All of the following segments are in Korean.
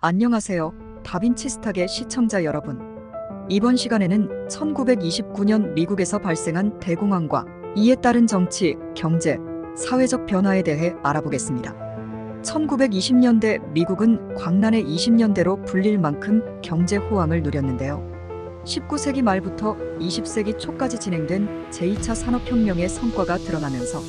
안녕하세요. 다빈치 스탁의 시청자 여러분. 이번 시간에는 1929년 미국에서 발생한 대공황과 이에 따른 정치, 경제, 사회적 변화에 대해 알아보겠습니다. 1920년대 미국은 광란의 20년대로 불릴 만큼 경제 호황을 누렸는데요. 19세기 말부터 20세기 초까지 진행된 제2차 산업혁명의 성과가 드러나면서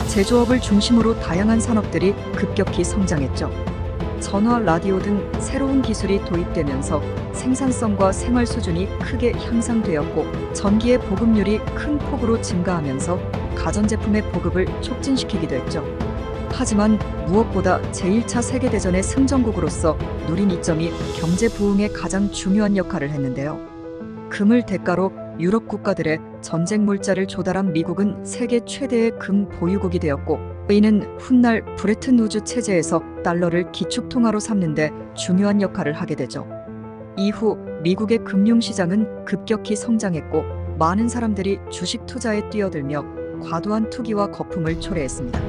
제조업을 중심으로 다양한 산업들이 급격히 성장했죠. 전화, 라디오 등 새로운 기술이 도입되면서 생산성과 생활 수준이 크게 향상되었고, 전기의 보급률이 큰 폭으로 증가하면서 가전제품의 보급을 촉진시키기도 했죠. 하지만 무엇보다 제1차 세계대전의 승전국으로서 누린 이점이 경제 부흥에 가장 중요한 역할을 했는데요. 금을 대가로 유럽 국가들의 전쟁 물자를 조달한 미국은 세계 최대의 금 보유국이 되었고, 이는 훗날 브레튼 우즈 체제에서 달러를 기축통화로 삼는 데 중요한 역할을 하게 되죠. 이후 미국의 금융시장은 급격히 성장했고, 많은 사람들이 주식 투자에 뛰어들며 과도한 투기와 거품을 초래했습니다.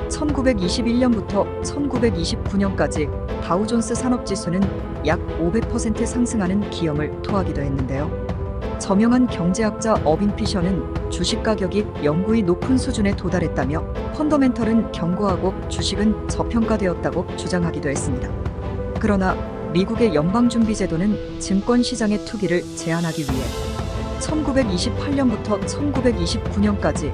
1921년부터 1929년까지 다우존스 산업지수는 약 500% 상승하는 기염을 토하기도 했는데요. 저명한 경제학자 어빈 피셔는 주식 가격이 영구히 높은 수준에 도달했다며, 펀더멘털은 견고하고 주식은 저평가되었다고 주장하기도 했습니다. 그러나 미국의 연방준비제도는 증권시장의 투기를 제한하기 위해 1928년부터 1929년까지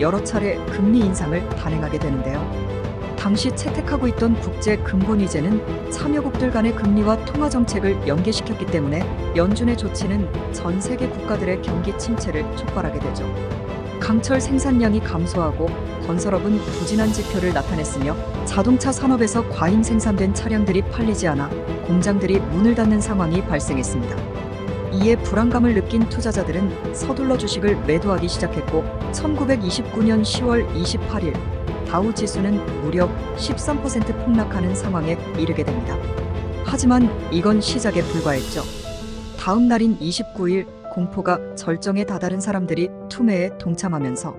여러 차례 금리 인상을 단행하게 되는데요. 당시 채택하고 있던 국제금본위제는 참여국들 간의 금리와 통화정책을 연계시켰기 때문에 연준의 조치는 전 세계 국가들의 경기 침체를 촉발하게 되죠. 강철 생산량이 감소하고 건설업은 부진한 지표를 나타냈으며, 자동차 산업에서 과잉 생산된 차량들이 팔리지 않아 공장들이 문을 닫는 상황이 발생했습니다. 이에 불안감을 느낀 투자자들은 서둘러 주식을 매도하기 시작했고, 1929년 10월 28일 다우 지수는 무려 13% 폭락하는 상황에 이르게 됩니다. 하지만 이건 시작에 불과했죠. 다음 날인 29일 공포가 절정에 다다른 사람들이 투매에 동참하면서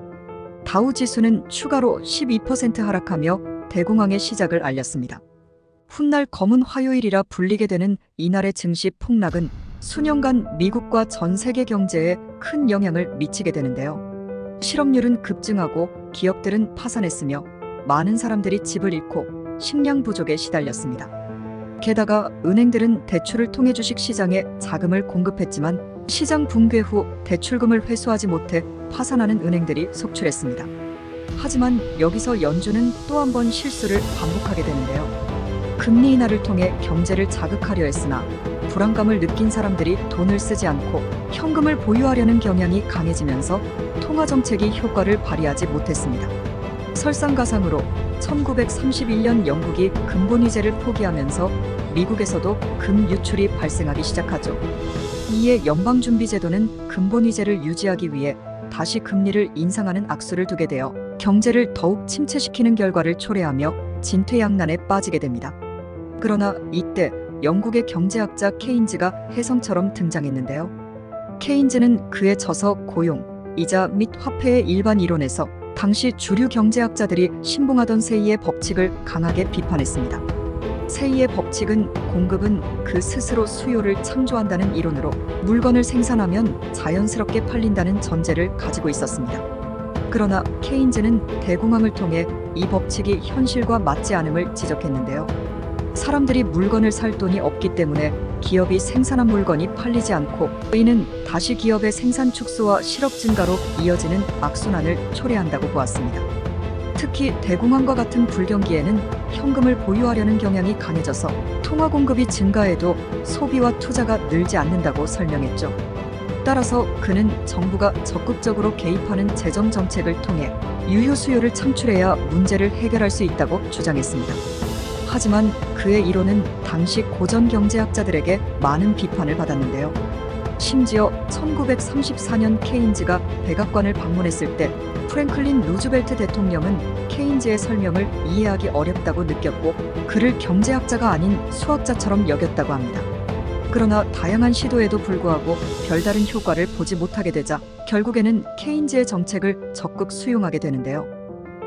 다우 지수는 추가로 12% 하락하며 대공황의 시작을 알렸습니다. 훗날 검은 화요일이라 불리게 되는 이날의 증시 폭락은 수년간 미국과 전 세계 경제에 큰 영향을 미치게 되는데요. 실업률은 급증하고 기업들은 파산했으며, 많은 사람들이 집을 잃고 식량 부족에 시달렸습니다. 게다가 은행들은 대출을 통해 주식 시장에 자금을 공급했지만, 시장 붕괴 후 대출금을 회수하지 못해 파산하는 은행들이 속출했습니다. 하지만 여기서 연준은 또 한 번 실수를 반복하게 되는데요. 금리 인하를 통해 경제를 자극하려 했으나 불안감을 느낀 사람들이 돈을 쓰지 않고 현금을 보유하려는 경향이 강해지면서 통화정책이 효과를 발휘하지 못했습니다. 설상가상으로 1931년 영국이 금본위제를 포기하면서 미국에서도 금 유출이 발생하기 시작하죠. 이에 연방준비제도는 금본위제를 유지하기 위해 다시 금리를 인상하는 악수를 두게 되어 경제를 더욱 침체시키는 결과를 초래하며 진퇴양난에 빠지게 됩니다. 그러나 이때 영국의 경제학자 케인즈가 혜성처럼 등장했는데요. 케인즈는 그의 저서 고용, 이자 및 화폐의 일반 이론에서 당시 주류 경제학자들이 신봉하던 세이의 법칙을 강하게 비판했습니다. 세이의 법칙은 공급은 그 스스로 수요를 창조한다는 이론으로 물건을 생산하면 자연스럽게 팔린다는 전제를 가지고 있었습니다. 그러나 케인즈는 대공황을 통해 이 법칙이 현실과 맞지 않음을 지적했는데요. 사람들이 물건을 살 돈이 없기 때문에 기업이 생산한 물건이 팔리지 않고, 이는 다시 기업의 생산 축소와 실업 증가로 이어지는 악순환을 초래한다고 보았습니다. 특히 대공황과 같은 불경기에는 현금을 보유하려는 경향이 강해져서 통화 공급이 증가해도 소비와 투자가 늘지 않는다고 설명했죠. 따라서 그는 정부가 적극적으로 개입하는 재정 정책을 통해 유효 수요를 창출해야 문제를 해결할 수 있다고 주장했습니다. 하지만 그의 이론은 당시 고전 경제학자들에게 많은 비판을 받았는데요. 심지어 1934년 케인즈가 백악관을 방문했을 때 프랭클린 루즈벨트 대통령은 케인즈의 설명을 이해하기 어렵다고 느꼈고, 그를 경제학자가 아닌 수학자처럼 여겼다고 합니다. 그러나 다양한 시도에도 불구하고 별다른 효과를 보지 못하게 되자 결국에는 케인즈의 정책을 적극 수용하게 되는데요.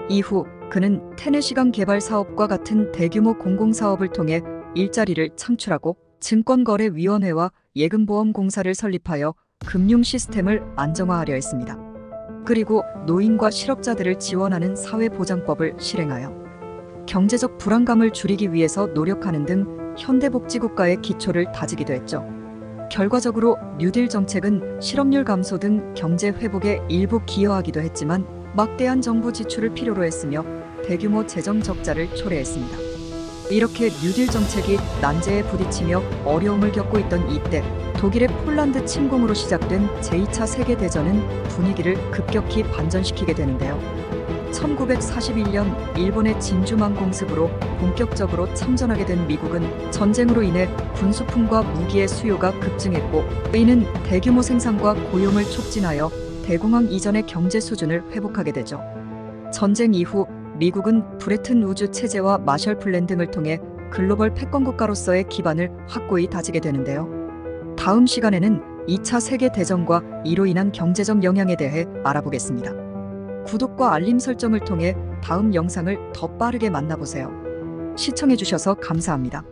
이후 그는 테네시강 개발 사업과 같은 대규모 공공사업을 통해 일자리를 창출하고 증권거래위원회와 예금보험공사를 설립하여 금융 시스템을 안정화하려 했습니다. 그리고 노인과 실업자들을 지원하는 사회보장법을 실행하여 경제적 불안감을 줄이기 위해서 노력하는 등 현대복지국가의 기초를 다지기도 했죠. 결과적으로 뉴딜 정책은 실업률 감소 등 경제 회복에 일부 기여하기도 했지만 막대한 정부 지출을 필요로 했으며 대규모 재정 적자를 초래했습니다. 이렇게 뉴딜 정책이 난제에 부딪히며 어려움을 겪고 있던 이때 독일의 폴란드 침공으로 시작된 제2차 세계대전은 분위기를 급격히 반전시키게 되는데요. 1941년 일본의 진주만 공습으로 본격적으로 참전하게 된 미국은 전쟁으로 인해 군수품과 무기의 수요가 급증했고 이는 대규모 생산과 고용을 촉진하여 대공황 이전의 경제 수준을 회복하게 되죠. 전쟁 이후 미국은 브레튼 우즈 체제와 마셜 플랜 등을 통해 글로벌 패권국가로서의 기반을 확고히 다지게 되는데요. 다음 시간에는 2차 세계대전과 이로 인한 경제적 영향에 대해 알아보겠습니다. 구독과 알림 설정을 통해 다음 영상을 더 빠르게 만나보세요. 시청해주셔서 감사합니다.